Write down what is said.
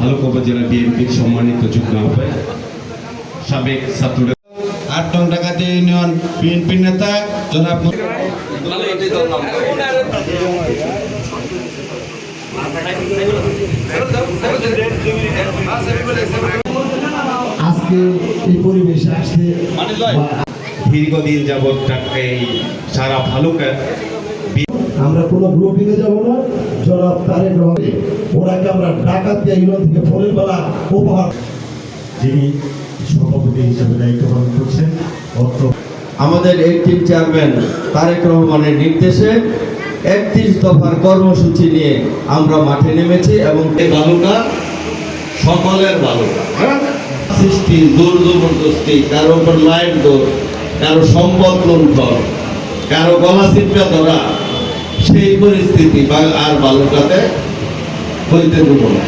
ভালুকা উপজেলা বিএনপির সম্মানিত যুগ্ম আহ্বায়ক সাবেক ছাত্র 8 নং ডাকাতি ইউনিয়ন বিএনপি নেতা জনাব আজকে এই পরিবেশে আসতে দীর্ঘদিন যাবৎ এই সারা ভালুকা আমরা কোনো গ্রুপিংয়ে যাব না। জনাব তারেক রহমান ওনাকে আমরা ডাকাতিয়া ইউনিয়ন থেকে ফলের বেলা উপহার, যিনি সভাপতি হিসেবে দায়িত্ব পালন করছেন। আমাদের এই টিম চেয়ারম্যান তারেক রহমানের নির্দেশে 31 দফার কর্মসূচি নিয়ে আমরা মাঠে নেমেছি এবং এই ভালুকা সকলের ভালুকা, সৃষ্টি জোর জবরদস্তি, কারো উপর লাইট দৌড়, কারো সম্পদ লুণ্ঠন, কারো গলা চিপা ধরা, সেই পরিস্থিতি আর ভালুকাতে হইতে দেব না।